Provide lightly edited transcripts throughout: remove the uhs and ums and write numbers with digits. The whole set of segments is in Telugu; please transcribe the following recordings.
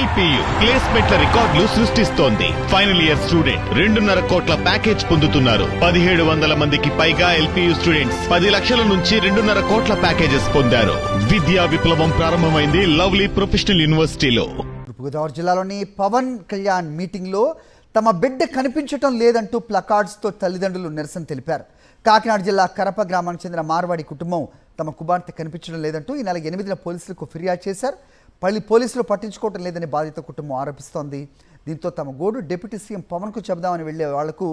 ఎల్పియు ప్లేస్మెంట్ల రికార్డులు సృష్టిస్తోంది. ఫైనల్ ఇయర్ స్టూడెంట్ 2.5 కోట్ల ప్యాకేజ్ పొందుతున్నారు. 1700 మందికి పైగా ఎల్పియు స్టూడెంట్స్ 10 లక్షల నుంచి 2.5 కోట్ల ప్యాకేజెస్ పొందారు. విద్యా విప్లవం ప్రారంభమైంది లవ్లీ ప్రొఫెషనల్ యూనివర్సిటీలో. తూర్పుగోదావరి జిల్లాలోని పవన్ కళ్యాణ్ మీటింగ్ లో తమ బిడ్డ కనిపించడం లేదంటూ ప్లకార్డ్స్ తో తల్లిదండ్రులు నిరసన తెలిపారు. కాకినాడ జిల్లా కరప గ్రామానికి చెందిన మార్వాడి కుటుంబం తమ కుమార్తె కనిపించడం లేదంటూ ఈ నెల 8న పోలీసులకు ఫిర్యాదు చేశారు. పోలీసులు పట్టించుకోవడం లేదని బాధిత కుటుంబం ఆరోపిస్తోంది. దీంతో తమ గోడు డిప్యూటీ సీఎం పవన్కు చెబుదామని వెళ్లే వాళ్లకు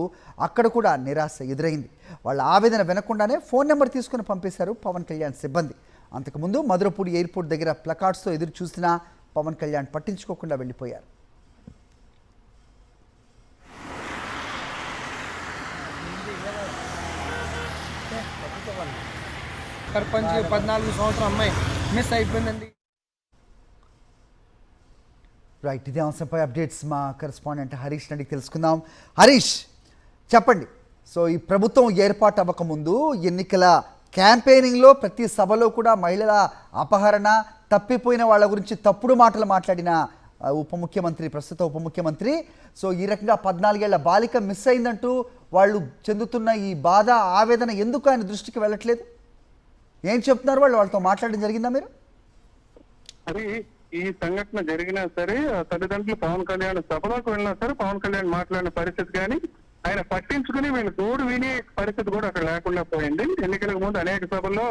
అక్కడ కూడా నిరాశ ఎదురైంది. వాళ్ళ ఆవేదన వినకుండానే ఫోన్ నెంబర్ తీసుకుని పంపేశారు పవన్ కళ్యాణ్ సిబ్బంది. అంతకుముందు మధురపూడి ఎయిర్పోర్ట్ దగ్గర ప్లకార్డ్స్తో ఎదురు చూసినా పవన్ కళ్యాణ్ పట్టించుకోకుండా వెళ్లిపోయారు. సర్పంచ్ 14 సంవత్సరం అమ్మాయి మిస్ అయిపోయిందండి. రైట్, ఇదే అంశంపై అప్డేట్స్ మా కరెస్పాండెంట్ హరీష్ అడిగి తెలుసుకుందాం. హరీష్, చెప్పండి. సో ఈ ప్రభుత్వం ఏర్పాటు అవ్వకముందు ఎన్నికల క్యాంపెయినింగ్లో ప్రతి సభలో కూడా మహిళల అపహరణ, తప్పిపోయిన వాళ్ళ గురించి తప్పుడు మాటలు మాట్లాడిన ప్రస్తుత ఉప ముఖ్యమంత్రి సో ఈ రకంగా 14 ఏళ్ల బాలిక మిస్ అయిందంటూ వాళ్ళు చెందుతున్న ఈ బాధ, ఆవేదన ఎందుకు ఆయన దృష్టికి వెళ్ళట్లేదు? ఏం చెప్తున్నారు వాళ్ళు? వాళ్ళతో మాట్లాడడం జరిగిందా మీరు? అది ఈ సంఘటన జరిగినా సరే తల్లిదండ్రులు పవన్ కళ్యాణ్ సభలోకి వెళ్ళినా సరే పవన్ కళ్యాణ్ మాట్లాడిన పరిస్థితి కానీ ఆయన పట్టించుకుని వీళ్ళు తోడు వినే పరిస్థితి కూడా అక్కడ లేకుండా పోయింది. ఎన్నికలకు ముందు అనేక సభల్లో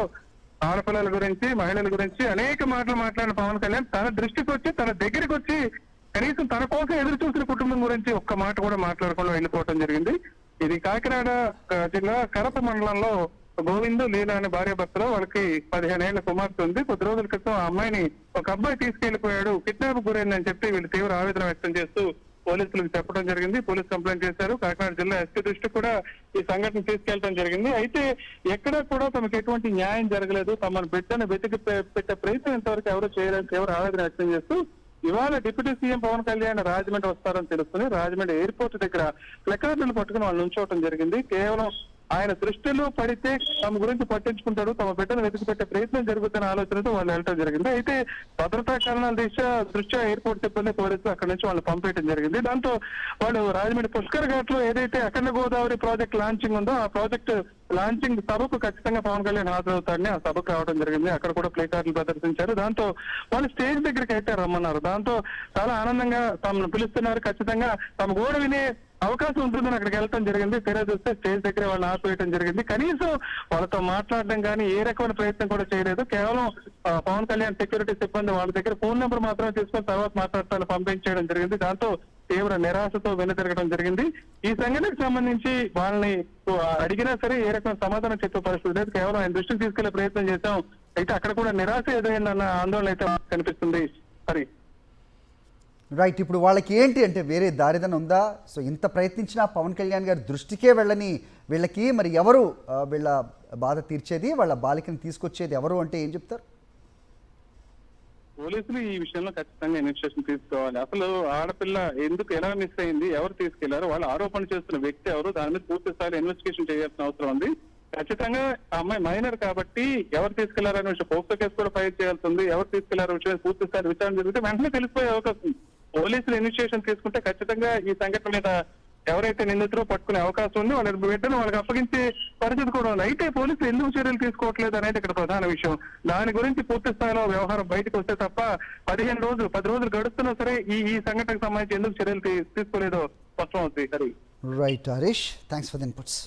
ఆడపిల్లల గురించి, మహిళల గురించి అనేక మాటలు మాట్లాడిన పవన్ కళ్యాణ్ తన దృష్టికి వచ్చి, తన దగ్గరికి వచ్చి కనీసం తన కోసం ఎదురు చూసిన కుటుంబం గురించి ఒక్క మాట కూడా మాట్లాడకుండా వెళ్ళిపోవడం జరిగింది. ఇది కాకినాడ జిల్లా కరప మండలంలో గోవిందు, లీలా అనే భార్యాభర్తలో వాళ్ళకి 15 ఏళ్ల కుమార్తె ఉంది. కొద్ది రోజుల క్రితం ఆ అమ్మాయిని ఒక అబ్బాయి తీసుకెళ్లిపోయాడు, కిడ్నాప్ గురైందని చెప్పి వీళ్ళు తీవ్ర ఆవేదన వ్యక్తం చేస్తూ పోలీసులకు చెప్పడం జరిగింది. పోలీసు కంప్లైంట్ చేశారు. కాకినాడ జిల్లా ఎస్పీ దృష్టి కూడా ఈ సంఘటన తీసుకెళ్లడం జరిగింది. అయితే ఎక్కడా కూడా తమకు ఎటువంటి న్యాయం జరగలేదు, తమ బిడ్డను వెతికి పెట్టే ప్రయత్నం ఇంతవరకు ఎవరు చేయలేదు, తీవ్ర ఆవేదన వ్యక్తం చేస్తూ ఇవాళ డిప్యూటీ సీఎం పవన్ కళ్యాణ్ రాజమండ్రి వస్తారని తెలుసుకుని రాజమండ్రి ఎయిర్పోర్ట్ దగ్గర ప్లకార్డులు పట్టుకుని వాళ్ళు ఉంచోవడం జరిగింది. కేవలం ఆయన దృష్టిలో పడితే తమ గురించి పట్టించుకుంటాడు, తమ బిడ్డను వెతికి పెట్టే ప్రయత్నం జరుగుతున్న ఆలోచనతో వాళ్ళు వెళ్ళడం జరిగింది. అయితే భద్రతా కారణాల దృష్ట్యా ఎయిర్పోర్ట్ సిబ్బంది పోలీసులు అక్కడి నుంచి వాళ్ళు పంపేయడం జరిగింది. దాంతో వాళ్ళు రాజమండ్రి పుష్కర్ ఘాట్ లో ఏదైతే అఖండ గోదావరి ప్రాజెక్ట్ లాంచింగ్ ఉందో ఆ ప్రాజెక్ట్ లాంచింగ్ సభకు ఖచ్చితంగా పవన్ కళ్యాణ్ హాజరవుతాడని ఆ సభకు రావడం జరిగింది. అక్కడ కూడా ప్లే కార్డులు ప్రదర్శించారు. దాంతో వాళ్ళు స్టేజ్ దగ్గరికి అయితే రమ్మన్నారు. దాంతో చాలా ఆనందంగా తమను పిలుస్తున్నారు, ఖచ్చితంగా తమ గోడ వినే అవకాశం ఉంటుందని అక్కడికి వెళ్ళడం జరిగింది. తీరా చూస్తే స్టేజ్ దగ్గర వాళ్ళని ఆపివేయడం జరిగింది. కనీసం వాళ్ళతో మాట్లాడడం కానీ ఏ రకమైన ప్రయత్నం కూడా చేయలేదు. కేవలం పవన్ కళ్యాణ్ సెక్యూరిటీ సిబ్బంది వాళ్ళ దగ్గర ఫోన్ నెంబర్ మాత్రమే తీసుకొని తర్వాత మాట్లాడతాను పంపించేయడం జరిగింది. దాంతో తీవ్ర నిరాశతో వెనుతిరగడం జరిగింది. ఈ సంఘటనకు సంబంధించి వాళ్ళని అడిగినా సరే ఏ రకమైన సమాధానం చెప్పే పరిస్థితి లేదు. కేవలం ఆయన దృష్టికి తీసుకెళ్లే ప్రయత్నం చేశాం. అయితే అక్కడ కూడా నిరాశ ఎదురైందన్న ఆందోళన అయితే కనిపిస్తుంది. సరే రైట్, ఇప్పుడు వాళ్ళకి ఏంటి అంటే వేరే దారిదన ఉందా? సో ఇంత ప్రయత్నించినా పవన్ కళ్యాణ్ గారి దృష్టికే వెళ్ళని వీళ్ళకి మరి ఎవరు వీళ్ళ బాధ తీర్చేది, వాళ్ళ బాలికని తీసుకొచ్చేది ఎవరు అంటే ఏం చెప్తారు? పోలీసులు ఈ విషయంలో ఖచ్చితంగా ఇనిషియేషన్ తీసుకోవాలి. అసలు ఆడపిల్ల ఎందుకు ఎలా మిస్ అయింది, ఎవరు తీసుకెళ్లారు, వాళ్ళు ఆరోపణ చేస్తున్న వ్యక్తి ఎవరు, దాని మీద పూర్తి స్థాయిలో ఇన్వెస్టిగేషన్ చేయాల్సిన అవసరం ఉంది. ఖచ్చితంగా ఆ అమ్మాయి మైనర్ కాబట్టి ఎవరు తీసుకెళ్లారనే విషయం పోక్సో కేసు కూడా ఫైల్ చేయాల్సి ఉంది. ఎవరు తీసుకెళ్లారో విషయం పూర్తి స్థాయి విచారణ జరిగితే వెంటనే తెలిసిపోయే అవకాశం ఉంది. పోలీసులు ఇనిషియేషన్ తీసుకుంటే ఖచ్చితంగా ఈ సంఘటన మీద ఎవరైతే నిందితురో పట్టుకునే అవకాశం ఉంది. వాళ్ళ బిడ్డను వాళ్ళకి అప్పగించే పరిస్థితి కూడా ఉంది. అయితే పోలీసులు ఎందుకు చర్యలు తీసుకోవట్లేదు అనేది ఇక్కడ ప్రధాన విషయం. దాని గురించి పూర్తి స్థాయిలో వ్యవహారం బయటకు వస్తే తప్ప 10 రోజులు గడుస్తున్నా సరే ఈ సంఘటనకు సంబంధించి ఎందుకు చర్యలు తీసుకోలేదో స్పష్టం అవుతుంది. Right Harish, thanks for the inputs.